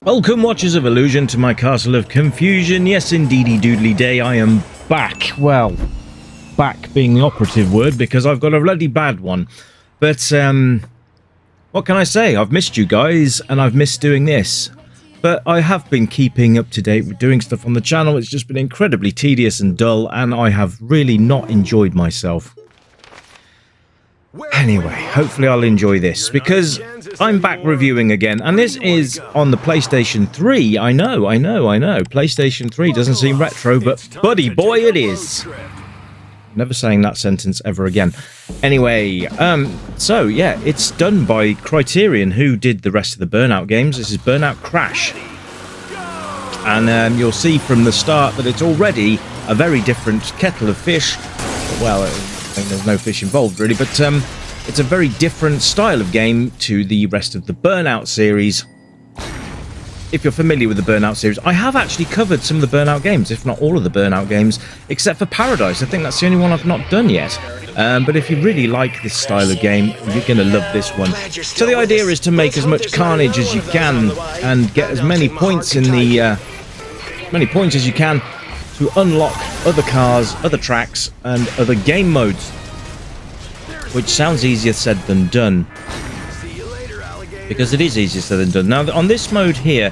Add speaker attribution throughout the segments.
Speaker 1: Welcome, Watchers of Illusion, to my Castle of Confusion. Yes, indeedy doodly day, I am back. Well, back being the operative word, because I've got a bloody bad one. But, what can I say? I've missed you guys, and I've missed doing this. But I have been keeping up to date with doing stuff on the channel. It's just been incredibly tedious and dull, and I have really not enjoyed myself. Anyway, hopefully I'll enjoy this, because I'm back reviewing again, and this is on the PlayStation 3. I know. PlayStation 3 doesn't seem retro, but buddy boy it is. Never saying that sentence ever again. Anyway, so yeah, it's done by Criterion, who did the rest of the Burnout games. This is Burnout Crash. And you'll see from the start that it's already a very different kettle of fish. Well, I think there's no fish involved really, but it's a very different style of game to the rest of the Burnout series. If you're familiar with the Burnout series, I have actually covered some of the Burnout games, if not all of the Burnout games, except for Paradise. I think that's the only one I've not done yet. But if you really like this style of game, you're going to love this one. So the idea is to make as much carnage as you can and get as many points in the as you can to unlock other cars, other tracks, and other game modes. Which sounds easier said than done. Because it is easier said than done. Now, on this mode here,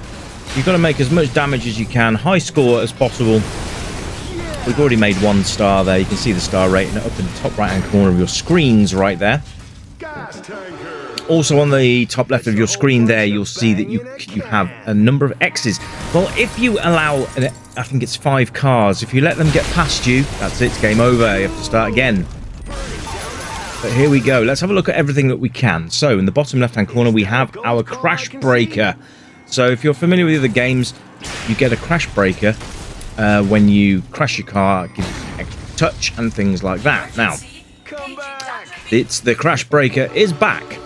Speaker 1: you've got to make as much damage as you can, high score as possible. We've already made 1 star there. You can see the star rating up in the top right-hand corner of your screens right there. Also on the top left of your screen there, you'll see that you have a number of X's. Well, if you allow, I think it's 5 cars, if you let them get past you, that's it, it's game over. You have to start again. But here we go. Let's have a look at everything that we can. So in the bottom left-hand corner, we have our Crash Breaker. So if you're familiar with the games, you get a Crash Breaker when you crash your car, it gives you extra touch and things like that. Now, the Crash Breaker is back.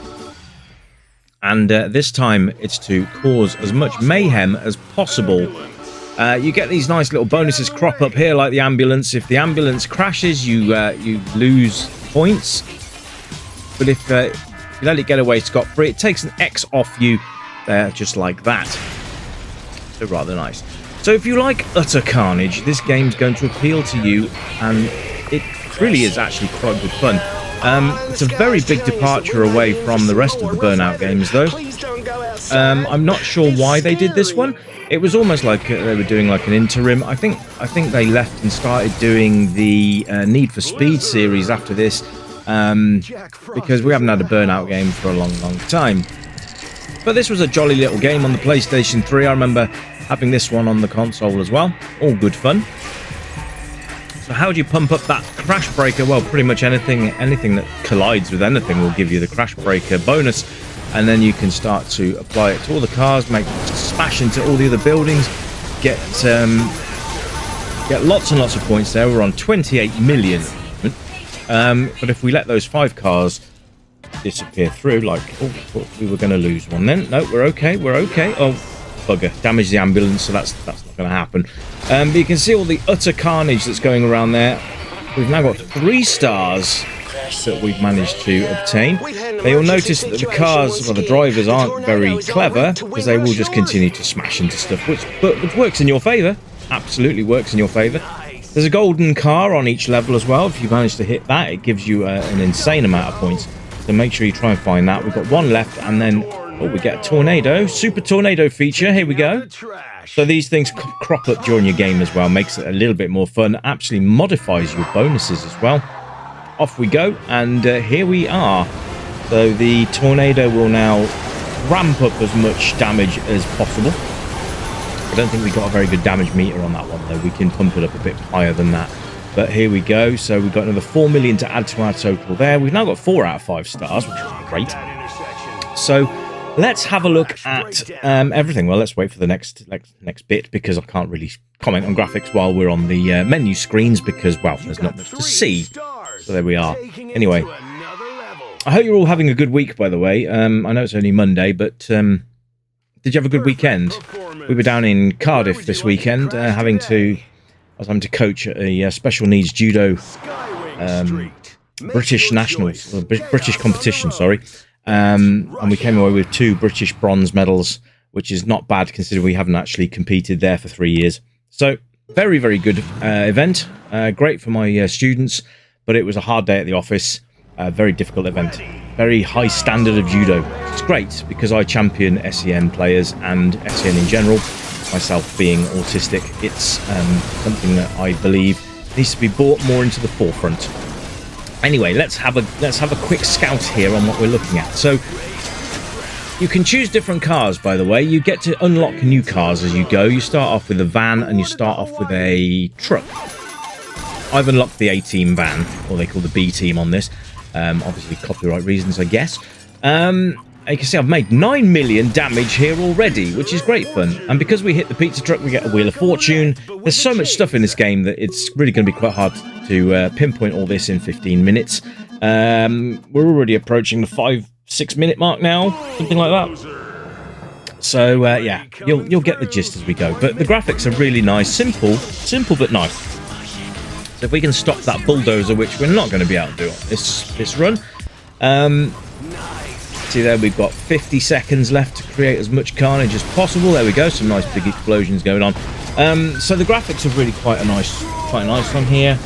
Speaker 1: And this time it's to cause as much mayhem as possible. You get these nice little bonuses crop up here, like the ambulance. If the ambulance crashes, you lose points. But if you let it get away scot-free, it takes an X off you there, just like that. So rather nice. So if you like utter carnage, this game's going to appeal to you, and it really is actually quite good fun. It's a very big departure away from the rest of the Burnout games, though. I'm not sure why they did this one. It was almost like they were doing like an interim. I think they left and started doing the Need for Speed series after this, because we haven't had a Burnout game for a long time. But this was a jolly little game on the PlayStation 3. I remember having this one on the console as well. All good fun. So how do you pump up that Crash Breaker? Well, pretty much anything that collides with anything will give you the Crash Breaker bonus. And then you can start to apply it to all the cars, smash into all the other buildings, get lots and lots of points there. We're on 28 million. But if we let those 5 cars disappear through, like, oh, we were going to lose one then. No, we're okay. Oh, bugger, damage the ambulance, so that's not going to happen. But you can see all the utter carnage that's going around there. We've now got 3 stars that we've managed to obtain. Now you'll notice that the cars, well, the drivers aren't very clever, because they will just continue to smash into stuff, which works in your favour. Absolutely works in your favour. There's a golden car on each level as well. If you manage to hit that, it gives you an insane amount of points. So make sure you try and find that. We've got 1 left, and then we get a tornado. Super tornado feature. Here we go. So these things crop up during your game as well. Makes it a little bit more fun. Actually modifies your bonuses as well. Off we go, and here we are. So the tornado will now ramp up as much damage as possible. I don't think we got a very good damage meter on that one, though. We can pump it up a bit higher than that. But here we go. So we've got another 4 million to add to our total there. We've now got 4 out of 5 stars, which is great. So let's have a look at everything. Well, let's wait for the next bit, because I can't really comment on graphics while we're on the menu screens, because, well, there's not much to see. So there we are. Anyway, I hope you're all having a good week, by the way. I know it's only Monday, but did you have a good weekend? We were down in Cardiff this weekend, I was having to coach at a special needs judo British nationals, British competition, sorry. And we came away with 2 British bronze medals, which is not bad considering we haven't actually competed there for 3 years. So very, very good event. Great for my students, but it was a hard day at the office. Very difficult event. Very high standard of judo. It's great because I champion SEN players and SEN in general. Myself being autistic, it's something that I believe needs to be brought more into the forefront. Anyway, let's have a quick scout here on what we're looking at. So you can choose different cars, by the way. You get to unlock new cars as you go. You start off with a van and you start off with a truck. I've unlocked the A-Team van, or they call the B-Team on this. Obviously copyright reasons, I guess. You can see I've made 9 million damage here already, which is great fun. And because we hit the pizza truck, we get a Wheel of Fortune. There's so much stuff in this game that it's really going to be quite hard to pinpoint all this in 15 minutes. We're already approaching the 5-6 minute mark now, something like that. So yeah, you'll get the gist as we go. But the graphics are really nice, simple but nice. So if we can stop that bulldozer, which we're not going to be able to do on this run. See there, we've got 50 seconds left to create as much carnage as possible. There we go, some nice big explosions going on. So the graphics are really quite nice one here.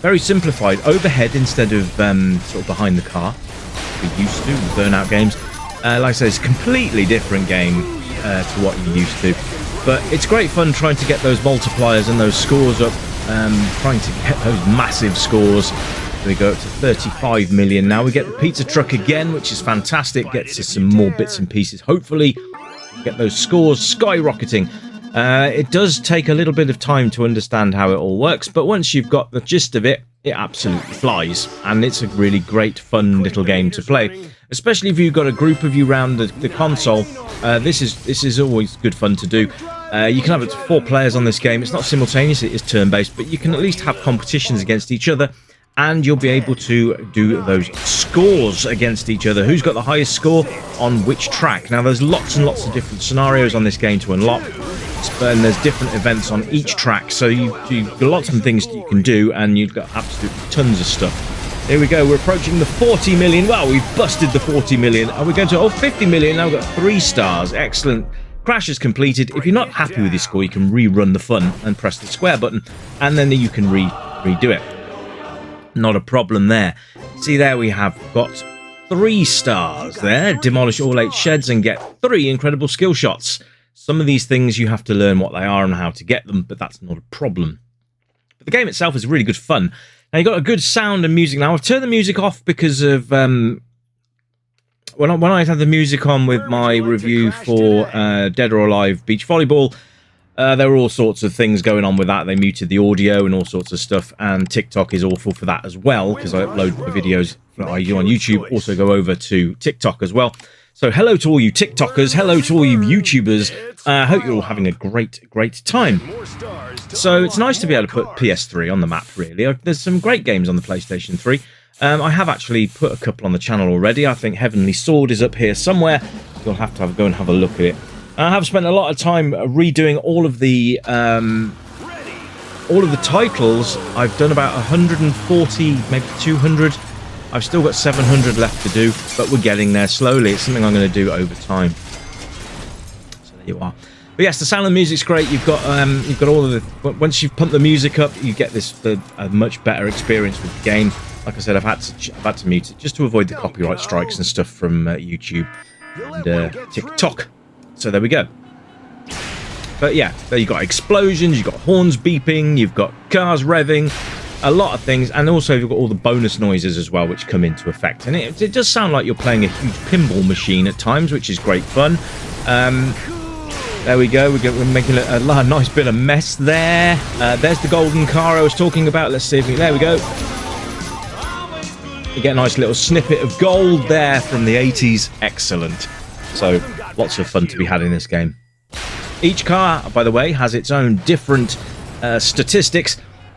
Speaker 1: Very simplified, overhead instead of sort of behind the car. We used to in the Burnout games. Like I said, it's a completely different game to what you're used to. But it's great fun trying to get those multipliers and those scores up, trying to get those massive scores. We go up to 35 million now. We get the pizza truck again, which is fantastic. Gets us some more bits and pieces. Hopefully, get those scores skyrocketing. It does take a little bit of time to understand how it all works, but once you've got the gist of it, it absolutely flies. And it's a really great, fun little game to play, especially if you've got a group of you around the console. This is always good fun to do. You can have up to 4 players on this game. It's not simultaneous, it is turn-based, but you can at least have competitions against each other. And you'll be able to do those scores against each other. Who's got the highest score on which track? Now, there's lots and lots of different scenarios on this game to unlock. And there's different events on each track. So you've got lots of things that you can do. And you've got absolutely tons of stuff. Here we go. We're approaching the 40 million. Well, we've busted the 40 million. And we're going to 50 million. Now we've got 3 stars. Excellent. Crash is completed. If you're not happy with your score, you can rerun the fun and press the square button. And then you can redo it. Not a problem there. See there, we have got 3 stars there. Demolish all 8 sheds and get 3 incredible skill shots. Some of these things you have to learn what they are and how to get them, but that's not a problem. But the game itself is really good fun. Now, you've got a good sound and music. Now, I've turned the music off because of when I had the music on with my review for Dead or Alive Beach Volleyball, there were all sorts of things going on with that. They muted the audio and all sorts of stuff, and TikTok is awful for that as well, because I upload the videos that I do on YouTube, also go over to TikTok as well. So hello to all you TikTokers, hello to all you YouTubers. I hope you're all having a great time. So it's nice to be able to put PS3 on the map, really. There's some great games on the PlayStation 3. I have actually put a couple on the channel already. I think Heavenly Sword is up here somewhere. You'll have to go and have a look at it. I have spent a lot of time redoing all of the titles. I've done about 140, maybe 200. I've still got 700 left to do, but we're getting there slowly. It's something I'm going to do over time. So there you are. But yes, the sound and music's great. You've got all of the. Once you've pumped the music up, you get a much better experience with the game. Like I said, I've had to mute it just to avoid the copyright strikes and stuff from YouTube and TikTok. So there we go. But yeah, there you've got explosions, you've got horns beeping, you've got cars revving, a lot of things, and also you've got all the bonus noises as well, which come into effect. And it does sound like you're playing a huge pinball machine at times, which is great fun. There we go. We're making a nice bit of mess there. There's the golden car I was talking about. Let's see if there we go. You get a nice little snippet of gold there from the 80s. Excellent. So lots of fun to be had in this game. Each car, by the way, has its own different statistics,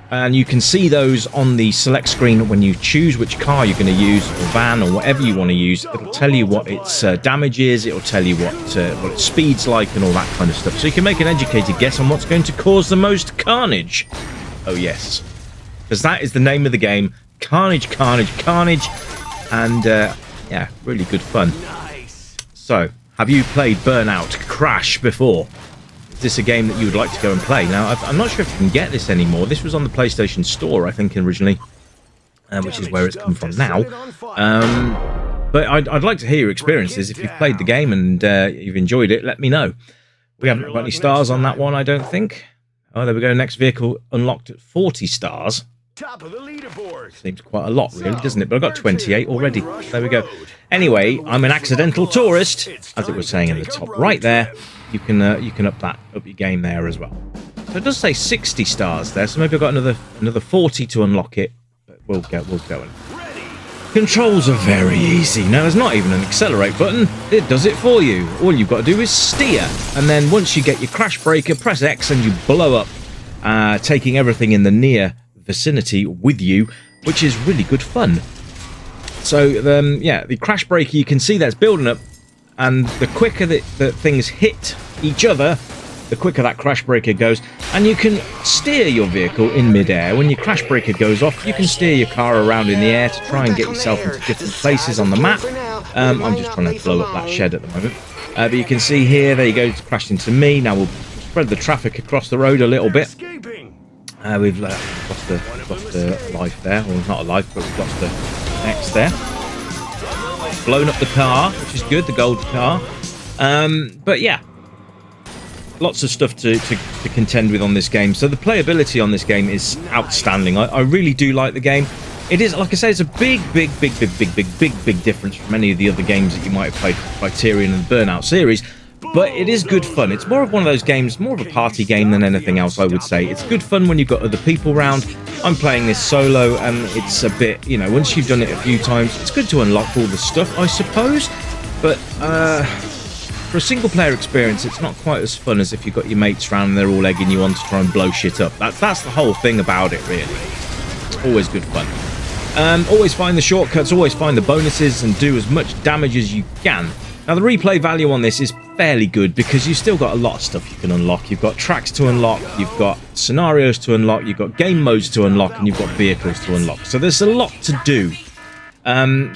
Speaker 1: and you can see those on the select screen when you choose which car you're going to use, or van, or whatever you want to use. It'll tell you what its damage is, it'll tell you what its speed's like, and all that kind of stuff. So you can make an educated guess on what's going to cause the most carnage. Oh yes, because that is the name of the game. Carnage, carnage, carnage. And yeah, really good fun. So Have you played Burnout Crash before? Is this a game that you would like to go and play? Now, I'm not sure if you can get this anymore. This was on the PlayStation Store, I think, originally, which is where it's come from now. But I'd like to hear your experiences. If you've played the game and you've enjoyed it, let me know. We haven't got any stars on that one, I don't think. Oh, there we go. Next vehicle unlocked at 40 stars.
Speaker 2: Top of the leaderboard.
Speaker 1: Seems quite a lot, really, doesn't it? But I've got 28 already. There we go. Anyway, I'm an accidental tourist, as it was saying in the top right there. You can up your game there as well. So it does say 60 stars there, so maybe I've got another 40 to unlock it. But we'll go on. Controls are very easy. Now, there's not even an accelerate button. It does it for you. All you've got to do is steer. And then once you get your crash breaker, press X and you blow up, taking everything in the near vicinity with you, which is really good fun. So, yeah, the crash breaker, you can see that's building up. And the quicker that things hit each other, the quicker that crash breaker goes. And you can steer your vehicle in midair. When your crash breaker goes off, you can steer your car around in the air to try and get yourself into different places on the map. I'm just trying to blow up that shed at the moment. But you can see here, there you go, it's crashed into me. Now we'll spread the traffic across the road a little bit. We've lost the life there. Well, not a life, but we've lost the X there. Blown up the car, which is good, the gold car. But yeah. Lots of stuff to contend with on this game. So the playability on this game is outstanding. I really do like the game. It is, like I say, it's a big difference from any of the other games that you might have played from Criterion and the Burnout series. But it is good fun. It's more of one of those games, more of a party game than anything else, I would say. It's good fun when you've got other people around. I'm playing this solo, and it's a bit, you know, once you've done it a few times, it's good to unlock all the stuff, I suppose. But, for a single-player experience, it's not quite as fun as if you've got your mates around and they're all egging you on to try and blow shit up. That's the whole thing about it, really. It's always good fun. Always find the shortcuts, always find the bonuses, and do as much damage as you can. Now, the replay value on this is fairly good because you've still got a lot of stuff you can unlock. You've got tracks to unlock, you've got scenarios to unlock, you've got game modes to unlock, and you've got vehicles to unlock. So there's a lot to do.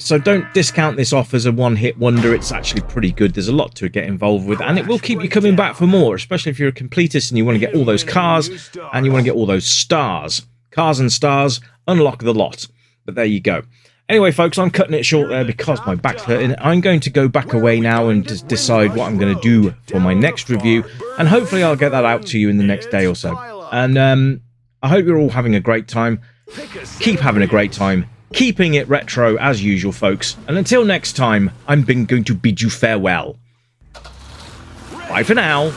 Speaker 1: So don't discount this off as a one-hit wonder. It's actually pretty good. There's a lot to get involved with, and it will keep you coming back for more, especially if you're a completist and you want to get all those cars and you want to get all those stars. Cars and stars, unlock the lot. But there you go. Anyway, folks, I'm cutting it short there because my back's hurting. I'm going to go back away now and just decide what I'm going to do for my next review, and hopefully I'll get that out to you in the next day or so. And I hope you're all having a great time. Keep having a great time. Keeping it retro as usual, folks. And until next time, I'm going to bid you farewell. Bye for now.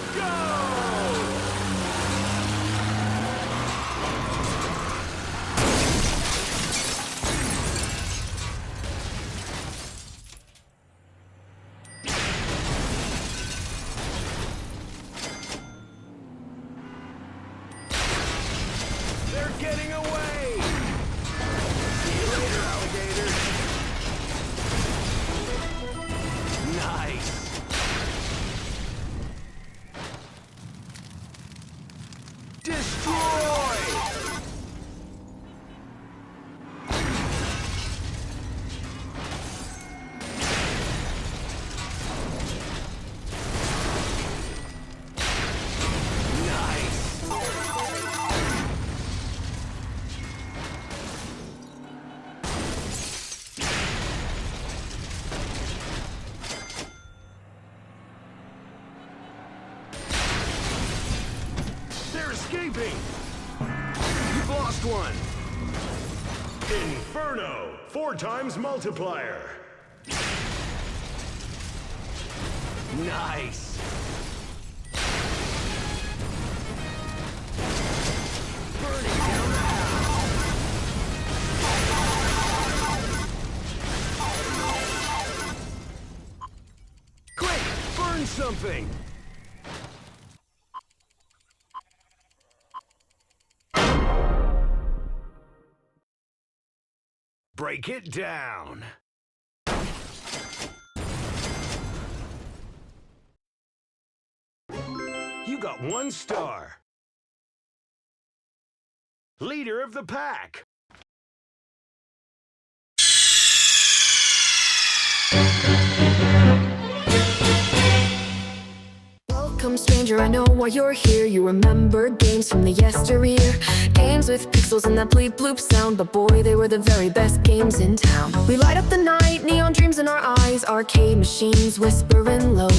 Speaker 2: They're getting away. See you later, alligator. Nice. Destroy. They're escaping! You've lost one! Inferno! 4 times multiplier! Nice! Burning down the house! Quick! Burn something! Break it down. You got 1 star. Leader of the pack.
Speaker 3: stranger, I know why you're here. You remember games from the yesteryear, games with pixels and that bleep bloop sound, but boy, they were the very best games in town. We light up the night, neon dreams in our eyes, arcade machines whispering low,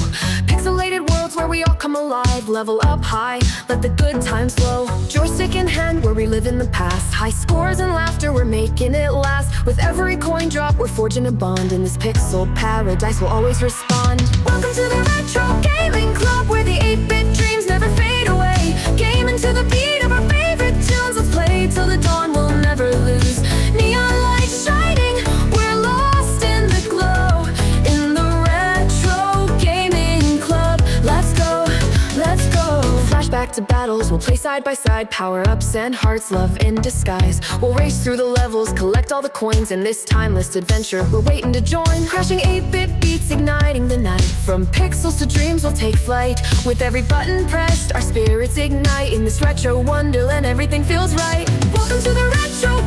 Speaker 3: pixelated worlds where we all come alive, level up high, let the good times flow. Joystick in hand, we're reliving the past, high scores and laughter, we're making it last. With every coin drop, we're forging a bond, in this pixel paradise we'll always respond. Welcome to the Retro Gaming Club, where the 8-bit dreams never fade away. Gaming to the beat of our favorite tunes, let's play till the dawn, we'll never lose. Neon lights shining, we're lost in the glow, in the Retro Gaming Club. Let's go, let's go. Flashback to battles, we'll play side by side, power-ups and hearts, love in disguise. We'll race through the levels, collect all the coins, in this timeless adventure we're waiting to join. Crashing 8-bit beats, igniting the night, from pixels to dreams we'll take flight. With every button pressed, our spirits ignite, in this retro wonderland everything feels right. Welcome to the Retro